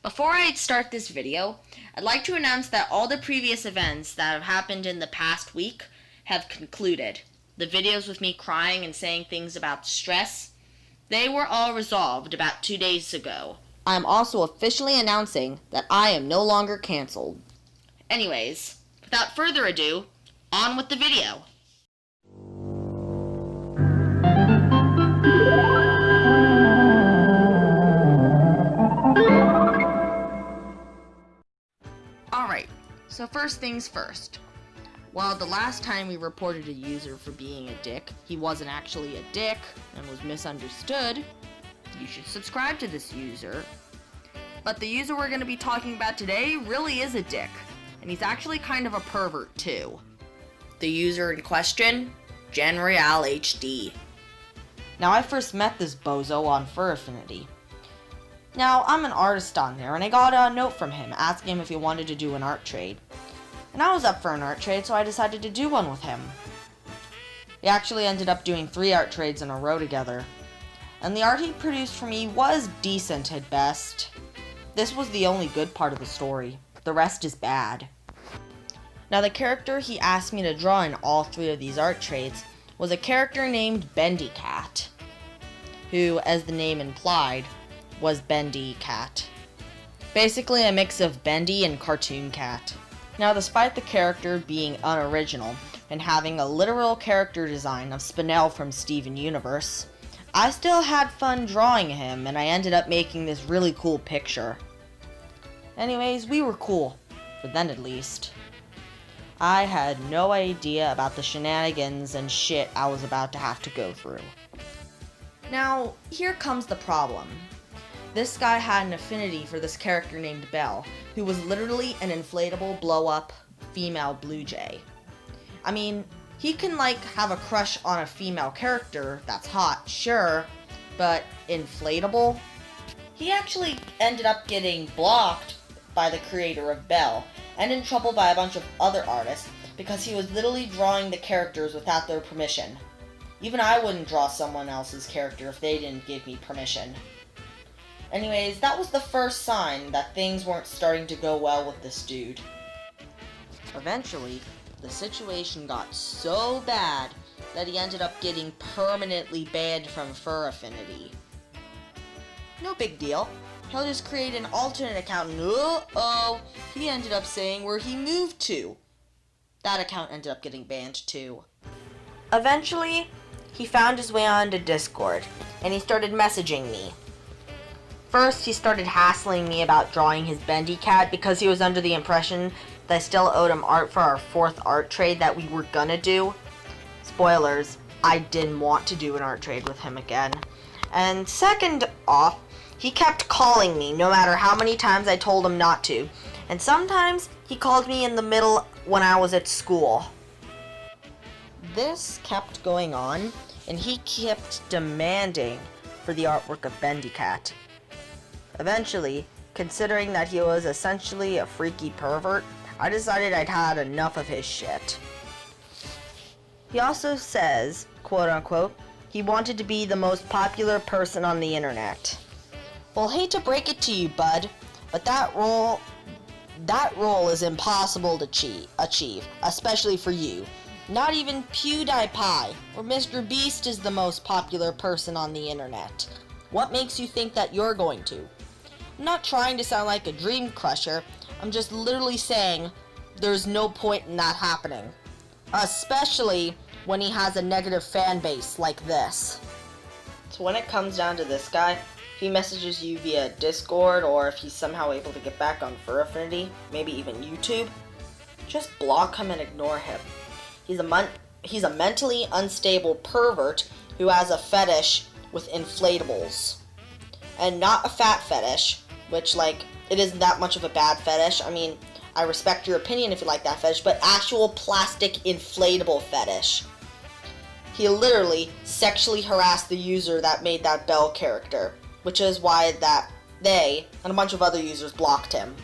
Before I start this video, I'd like to announce that all the previous events that have happened in the past week have concluded. The videos with me crying and saying things about stress, they were all resolved about 2 days ago. I'm also officially announcing that I am no longer canceled. Anyways, without further ado, on with the video. Alright, so first things first. While the last time we reported a user for being a dick, he wasn't actually a dick and was misunderstood, you should subscribe to this user. But the user we're going to be talking about today really is a dick, and he's actually kind of a pervert too. The user in question, JanRoyaleHD. Now, I first met this bozo on Fur Affinity. Now, I'm an artist on there, and I got a note from him asking him if he wanted to do an art trade. And I was up for an art trade, so I decided to do one with him. We actually ended up doing 3 art trades in a row together. And the art he produced for me was decent at best. This was the only good part of the story. The rest is bad. Now, the character he asked me to draw in all 3 of these art trades was a character named Bendy Cat, who, as the name implied, was Bendy Cat. Basically a mix of Bendy and Cartoon Cat. Now, despite the character being unoriginal and having a literal character design of Spinel from Steven Universe, I still had fun drawing him, and I ended up making this really cool picture. Anyways, we were cool, for then at least. I had no idea about the shenanigans and shit I was about to have to go through. Now, here comes the problem. This guy had an affinity for this character named Belle, who was literally an inflatable blow-up female blue jay. I mean, he can have a crush on a female character that's hot, sure, but inflatable? He actually ended up getting blocked by the creator of Belle, and in trouble by a bunch of other artists, because he was literally drawing the characters without their permission. Even I wouldn't draw someone else's character if they didn't give me permission. Anyways, that was the first sign that things weren't starting to go well with this dude. Eventually, the situation got so bad that he ended up getting permanently banned from Fur Affinity. No big deal. He'll just create an alternate account and uh-oh, he ended up saying where he moved to. That account ended up getting banned too. Eventually, he found his way onto Discord, and he started messaging me. First, he started hassling me about drawing his Bendy Cat because he was under the impression that I still owed him art for our 4th art trade that we were gonna do. Spoilers, I didn't want to do an art trade with him again. And second off, he kept calling me no matter how many times I told him not to. And sometimes he called me in the middle when I was at school. This kept going on, and he kept demanding for the artwork of Bendy Cat. Eventually, considering that he was essentially a freaky pervert, I decided I'd had enough of his shit. He also says, quote unquote, he wanted to be the most popular person on the internet. Well, hate to break it to you, bud, but that role is impossible to achieve, especially for you. Not even PewDiePie or Mr. Beast is the most popular person on the internet. What makes you think that you're going to? I'm not trying to sound like a dream crusher, I'm just literally saying there's no point in that happening. Especially when he has a negative fan base like this. So when it comes down to this guy, if he messages you via Discord or if he's somehow able to get back on Fur Affinity, maybe even YouTube, just block him and ignore him. He's a mentally unstable pervert who has a fetish with inflatables. And not a fat fetish, which, it isn't that much of a bad fetish. I mean, I respect your opinion if you like that fetish, but actual plastic inflatable fetish. He literally sexually harassed the user that made that Belle character, which is why they and a bunch of other users blocked him.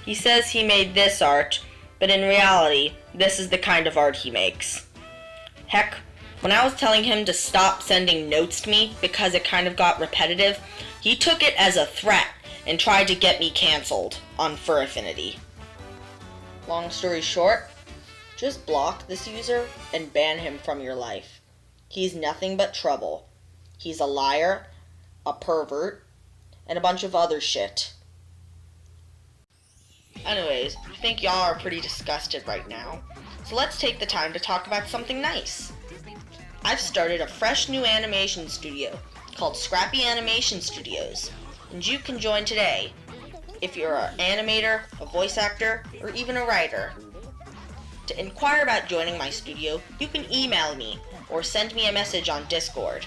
He says he made this art, but in reality, this is the kind of art he makes. Heck, when I was telling him to stop sending notes to me because it kind of got repetitive, he took it as a threat and tried to get me canceled on Fur Affinity. Long story short, just block this user and ban him from your life. He's nothing but trouble. He's a liar, a pervert, and a bunch of other shit. Anyways, I think y'all are pretty disgusted right now, so let's take the time to talk about something nice. I've started a fresh new animation studio called Scrappy Animation Studios, and you can join today if you're an animator, a voice actor, or even a writer. To inquire about joining my studio, you can email me or send me a message on Discord.